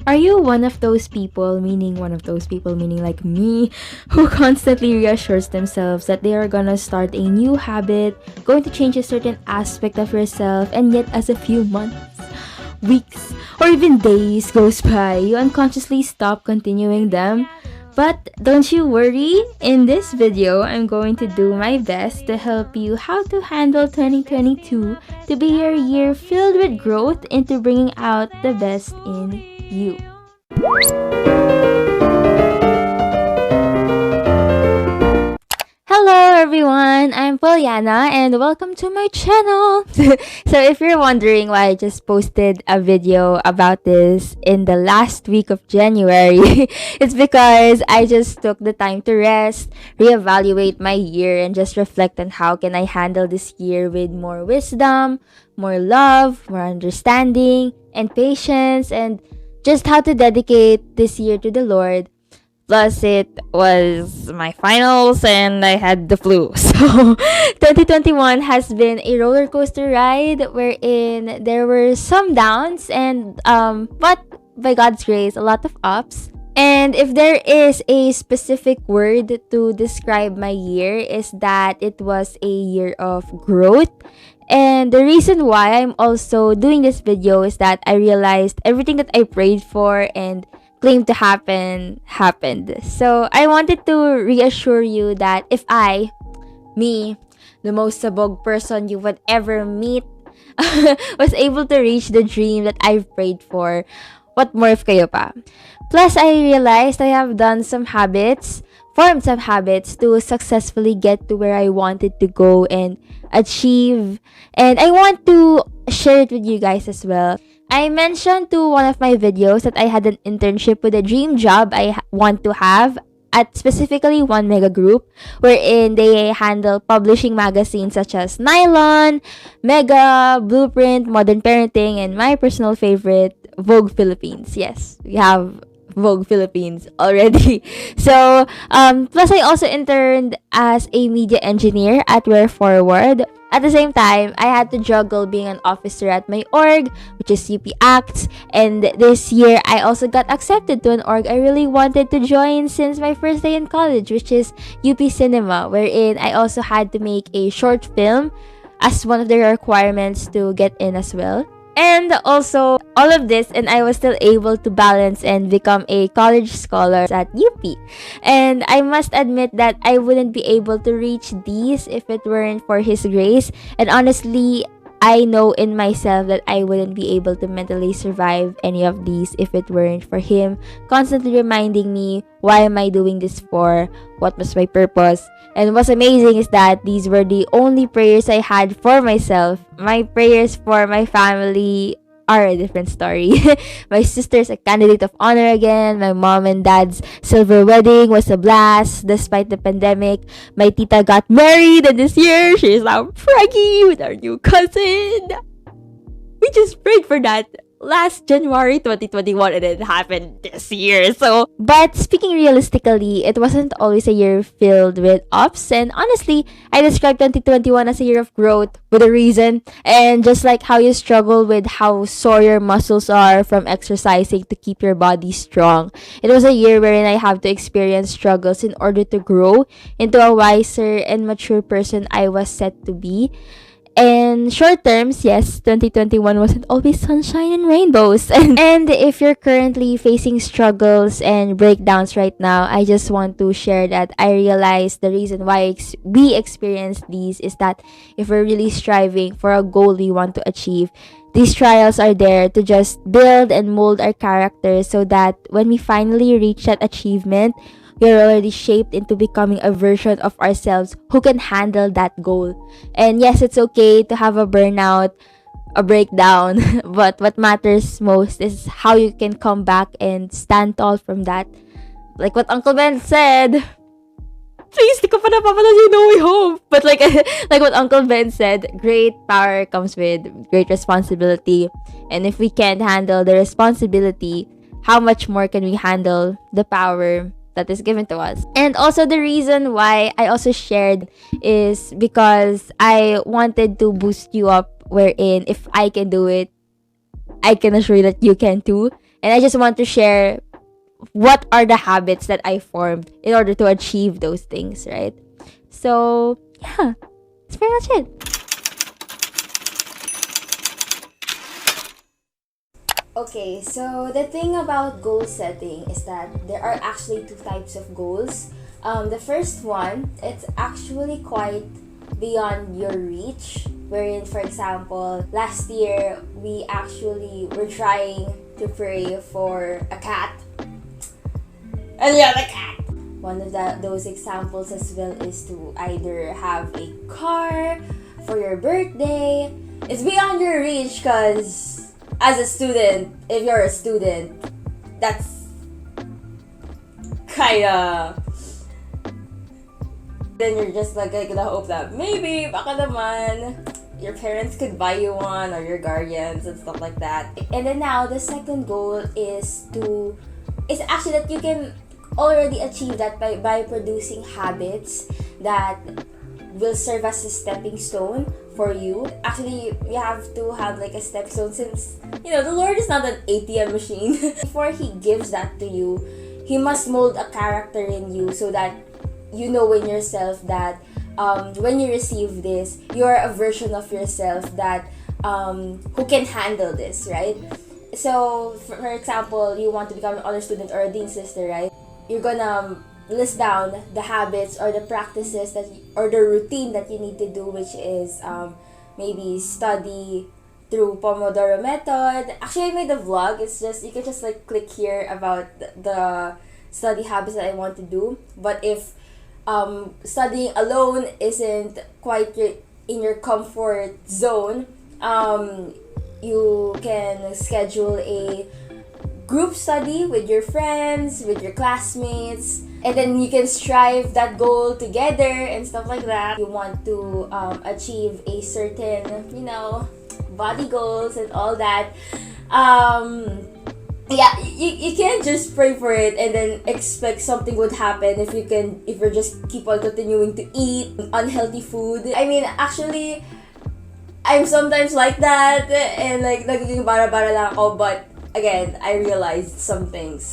Are you one of those people, meaning like me, who constantly reassures themselves that they are gonna start a new habit, going to change a certain aspect of yourself, and yet as a few months, weeks, or even days goes by, you unconsciously stop continuing them? But don't you worry, in this video, I'm going to do my best to help you how to handle 2022 to be your year filled with growth into bringing out the best in you. Hello everyone, I'm Pauliana and welcome to my channel. So if you're wondering why I just posted a video about this in the last week of January, it's because I just took the time to rest, reevaluate my year, and just reflect on how can I handle this year with more wisdom, more love, more understanding, and patience, and just how to dedicate this year to the Lord. Plus, it was my finals and I had the flu. So, 2021 has been a roller coaster ride wherein there were some downs and, but by God's grace, a lot of ups. And if there is a specific word to describe my year, is that it was a year of growth. And the reason why I'm also doing this video is that I realized everything that I prayed for and claimed to happen happened. So I wanted to reassure you that if me, the most sabog person you would ever meet, was able to reach the dream that I've prayed for, what more if kayo pa? Plus, I realized I have formed some habits to successfully get to where I wanted to go and achieve. And I want to share it with you guys as well. I mentioned to one of my videos that I had an internship with a dream job I want to have at specifically one mega group wherein they handle publishing magazines such as Nylon, Mega, Blueprint, Modern Parenting, and my personal favorite, Vogue Philippines. Yes, we have Vogue Philippines already. So, plus I also interned as a media engineer at Wear Forward. At the same time, I had to juggle being an officer at my org, which is UP Acts, and this year I also got accepted to an org I really wanted to join since my first day in college, which is UP Cinema, wherein I also had to make a short film as one of the requirements to get in as well. And also, all of this, and I was still able to balance and become a college scholar at UP. And I must admit that I wouldn't be able to reach these if it weren't for His grace. And honestly, I know in myself that I wouldn't be able to mentally survive any of these if it weren't for Him constantly reminding me, why am I doing this for? What was my purpose? And what's amazing is that these were the only prayers I had for myself. My prayers for my family are a different story. My sister's a candidate of honor again. My mom and dad's silver wedding was a blast despite the pandemic. My tita got married and this year she is now pregnant with our new cousin. We just prayed for that last January 2021 and it happened this year. So, but speaking realistically, it wasn't always a year filled with ups, and honestly, I describe 2021 as a year of growth with a reason. And just like how you struggle with how sore your muscles are from exercising to keep your body strong, it was a year wherein I have to experience struggles in order to grow into a wiser and mature person I was set to be. And short terms, yes, 2021 wasn't always sunshine and rainbows. And if you're currently facing struggles and breakdowns right now, I just want to share that I realized the reason why we experience these is that if we're really striving for a goal we want to achieve, these trials are there to just build and mold our character so that when we finally reach that achievement, we are already shaped into becoming a version of ourselves who can handle that goal. And yes, it's okay to have a burnout, a breakdown, but what matters most is how you can come back and stand tall from that. Like what Uncle Ben said, please, di ko pa napapanood yung No Way Home. But like what Uncle Ben said, great power comes with great responsibility. And if we can't handle the responsibility, how much more can we handle the power that is given to us? And also the reason why I also shared is because I wanted to boost you up, wherein if I can do it, I can assure you that you can too. And I just want to share what are the habits that I formed in order to achieve those things, right? So, yeah, that's pretty much it. Okay, so the thing about goal setting is that there are actually two types of goals. The first one, it's actually quite beyond your reach, wherein, for example, last year we actually were trying to pray for a cat. And yeah, the cat! One of those examples as well is to either have a car for your birthday. It's beyond your reach because as a student, if you're a student, that's kinda... Then you're just like gonna hope that maybe, baka naman, your parents could buy you one or your guardians and stuff like that. And then now, the second goal is actually that you can already achieve that by producing habits that will serve as a stepping stone for you. Actually, you have to have like a stepstone since, the Lord is not an ATM machine. Before He gives that to you, He must mold a character in you so that you know in yourself that when you receive this, you're a version of yourself that who can handle this, right? So, for example, you want to become an honor student or a dean's sister, right? You're gonna list down the habits or the practices or the routine that you need to do, which is maybe study through Pomodoro method. Actually, I made a vlog. It's just, you can just like click here about the study habits that I want to do. But if studying alone isn't quite in your comfort zone, you can schedule a group study with your friends, with your classmates, and then you can strive that goal together and stuff like that. You want to achieve a certain, body goals and all that. You can't just pray for it and then expect something would happen if you just keep on continuing to eat unhealthy food. I mean, actually, I'm sometimes like that and like nagiging bara-bara lang ako, but again, I realized some things.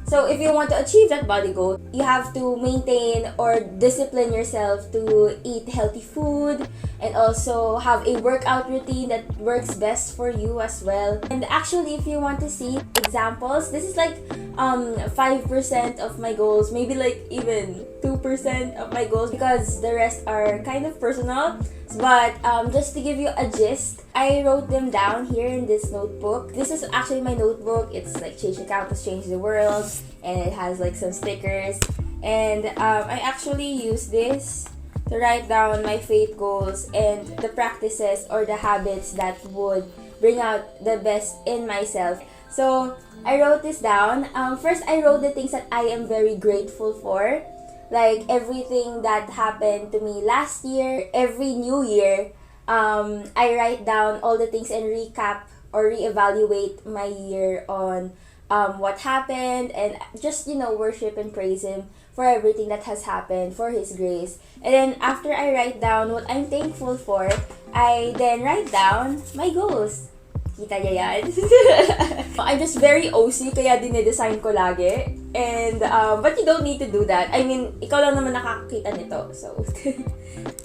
So if you want to achieve that body goal, you have to maintain or discipline yourself to eat healthy food and also have a workout routine that works best for you as well. And actually, if you want to see examples, this is like 5% of my goals, maybe like even 2% of my goals because the rest are kind of personal. But just to give you a gist, I wrote them down here in this notebook. This is actually my notebook. It's like Change the Campus, Change the World, and it has like some stickers. And I actually use this to write down my faith goals and the practices or the habits that would bring out the best in myself. So I wrote this down. First, I wrote the things that I am very grateful for. Like everything that happened to me last year, every new year, I write down all the things and recap or reevaluate my year on what happened and just, worship and praise Him for everything that has happened, for His grace. And then after I write down what I'm thankful for, I then write down my goals. Kita niya yan? I'm just very OC, kaya dinedesign ko lagi. And, but you don't need to do that. I mean, ikaw lang naman nakakakita nito. So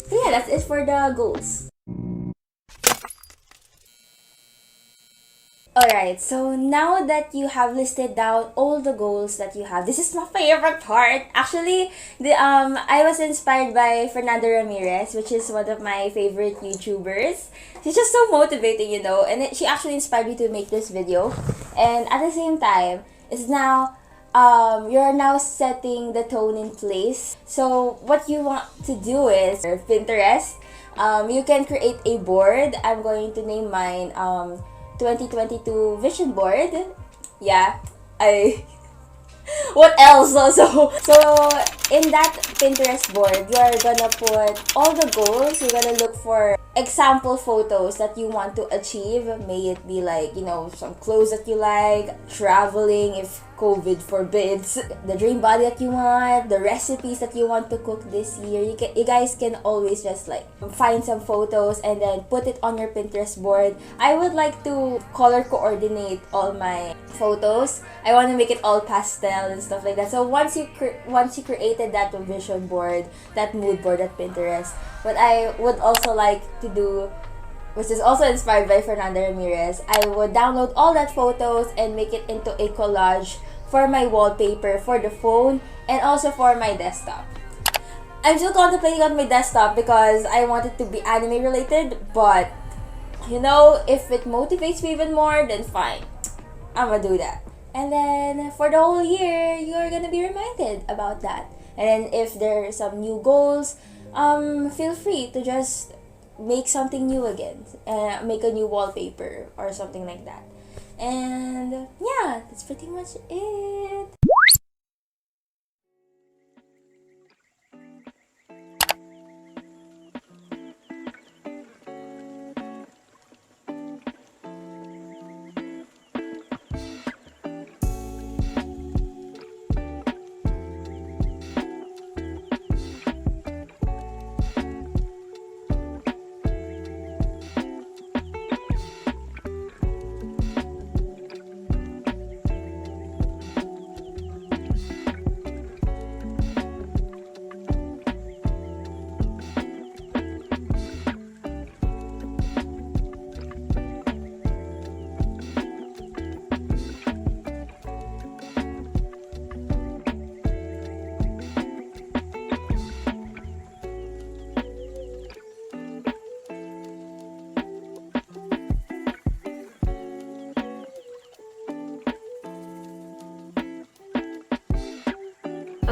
yeah, that's it for the goals. Alright, so now that you have listed down all the goals that you have, this is my favorite part. Actually, I was inspired by Fernando Ramirez, which is one of my favorite YouTubers. She's just so motivating, and she actually inspired me to make this video. And at the same time, it's now, you're now setting the tone in place. So what you want to do is, Pinterest, you can create a board. I'm going to name mine, 2022 vision board. Yeah, what else also? So in that Pinterest board, you are gonna put all the goals. You're gonna look for example photos that you want to achieve. May it be like, some clothes that you like, traveling if COVID forbids, the dream body that you want, the recipes that you want to cook this year. You guys can always just like find some photos and then put it on your Pinterest board. I would like to color coordinate all my photos. I want to make it all pastel and stuff like that. So once you created that vision board, that mood board at Pinterest, what I would also like to do, which is also inspired by Fernanda Ramirez, I would download all that photos and make it into a collage for my wallpaper for the phone and also for my desktop. I'm still contemplating on my desktop because I want it to be anime related, but if it motivates me even more, then fine. I'm gonna do that. And then for the whole year, you're gonna be reminded about that. And then if there are some new goals, feel free to just make something new again. Make a new wallpaper or something like that. And yeah, that's pretty much it.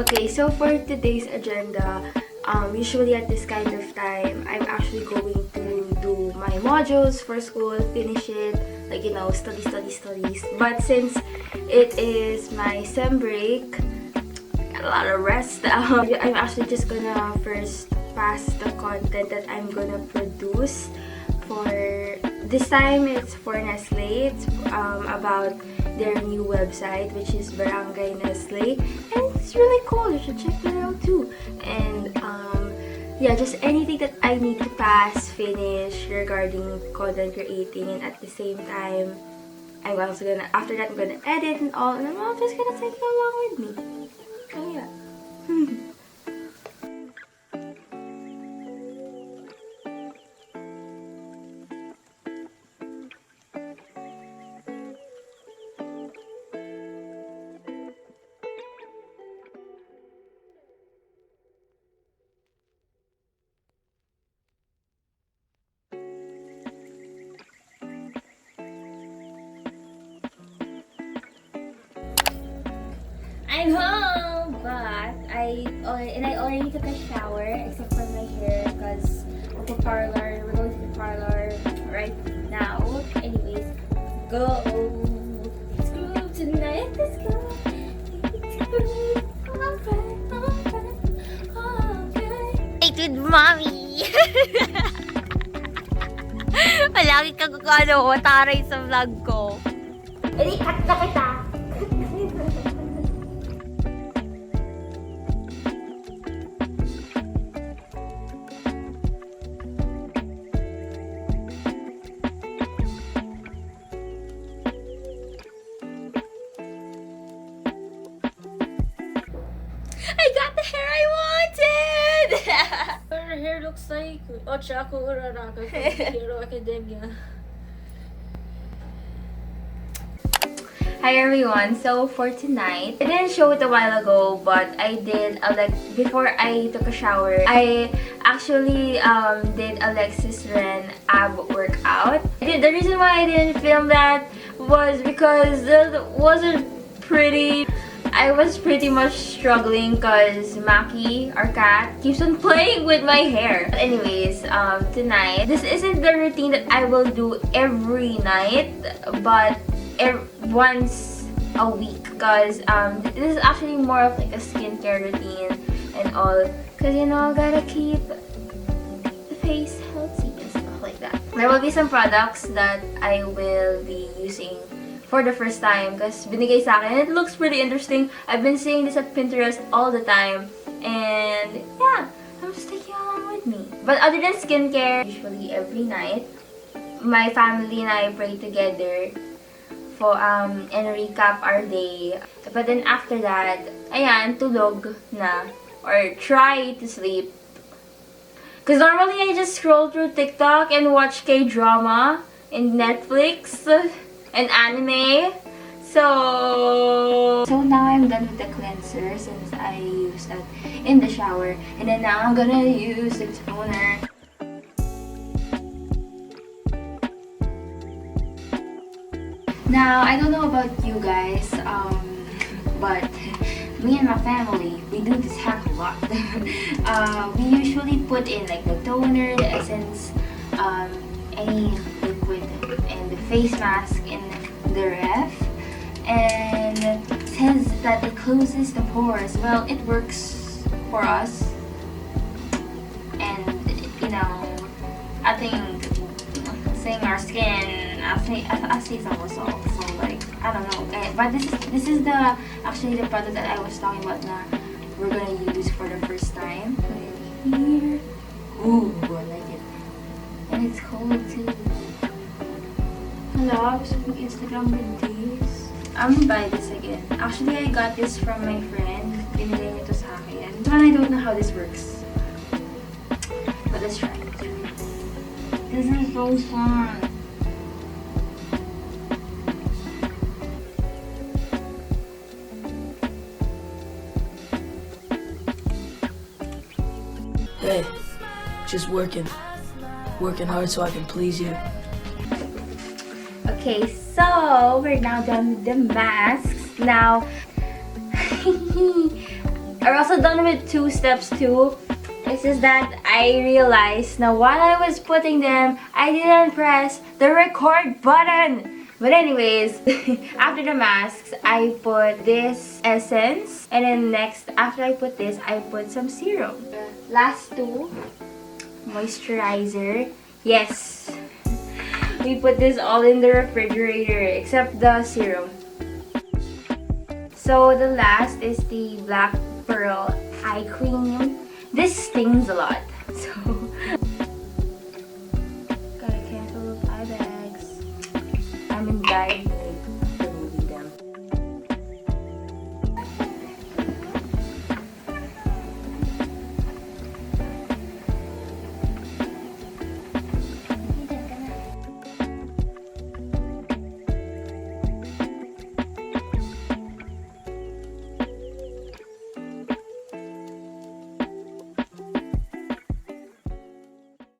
Okay, so for today's agenda, usually at this kind of time, I'm actually going to do my modules for school, finish it, like, studies. But since it is my sem break, a lot of rest, I'm actually just gonna first pass the content that I'm gonna produce for this time. It's for Nestle. It's about their new website, which is Barangay Nestle, and it's really cool. You should check that out too. And just anything that I need to pass, finish regarding content creating, and at the same time, after that I'm gonna edit and all, and I'm all just gonna take you along with me. So yeah. I'm home, but I already took a shower except for my hair because we're going to the parlor right now. Anyways, go. Let's go tonight. Let's go. Hey, with mommy. Palagi kang taray sa vlog ko. Edi, cut na kita. I got the hair I wanted! Her hair looks like Ochako Uraraka from Hero Academia. Hi everyone, so for tonight, I didn't show it a while ago, but I did before I took a shower, I actually did Alexis Ren ab workout. The reason why I didn't film that was because it wasn't pretty. I was pretty much struggling because Maki, our cat, keeps on playing with my hair. But anyways, tonight, this isn't the routine that I will do every night, but once a week, because this is actually more of like a skincare routine, and all. Because, you know, gotta keep the face healthy and stuff like that. There will be some products that I will be using for the first time because binigay sa akin. It looks pretty interesting. I've been seeing this at Pinterest all the time. And yeah, I'm just taking along with me. But other than skincare, usually every night, my family and I pray together for and recap our day. But then after that, ayan, tulog na. Or try to sleep. Because normally I just scroll through TikTok and watch K-drama and Netflix and anime. So now I'm done with the cleanser since I used that in the shower. And then now I'm gonna use the toner. Now, I don't know about you guys, but me and my family, we do this hack a lot. We usually put in like the toner, the essence, any liquid, and the face mask in the ref. And it says that it closes the pores. Well, it works for us. And, you know, I think seeing our skin, I see some results. So like, I don't know. But this is the actually the product that I was talking about na we're gonna use for the first time. Put it here. Ooh, I like it. And it's cold too. Hello, gusto ko Instagram with this. I'm gonna buy this again. Actually, I got this from my friend. Binigay niya to sa akin. But I don't know how this works. But let's try it. This is so fun. Hey, just working hard so I can please you. Okay, so we're now done with the masks. Now, we're also done with 2 steps too. It's just that I realized now while I was putting them, I didn't press the record button. But anyways, after the masks, I put this essence. And then next, after I put this, I put some serum. The last 2, moisturizer. Yes, we put this all in the refrigerator except the serum. So the last is the Black Pearl Eye Cream. This stings a lot, so gotta cancel those eye bags. I'm in bed.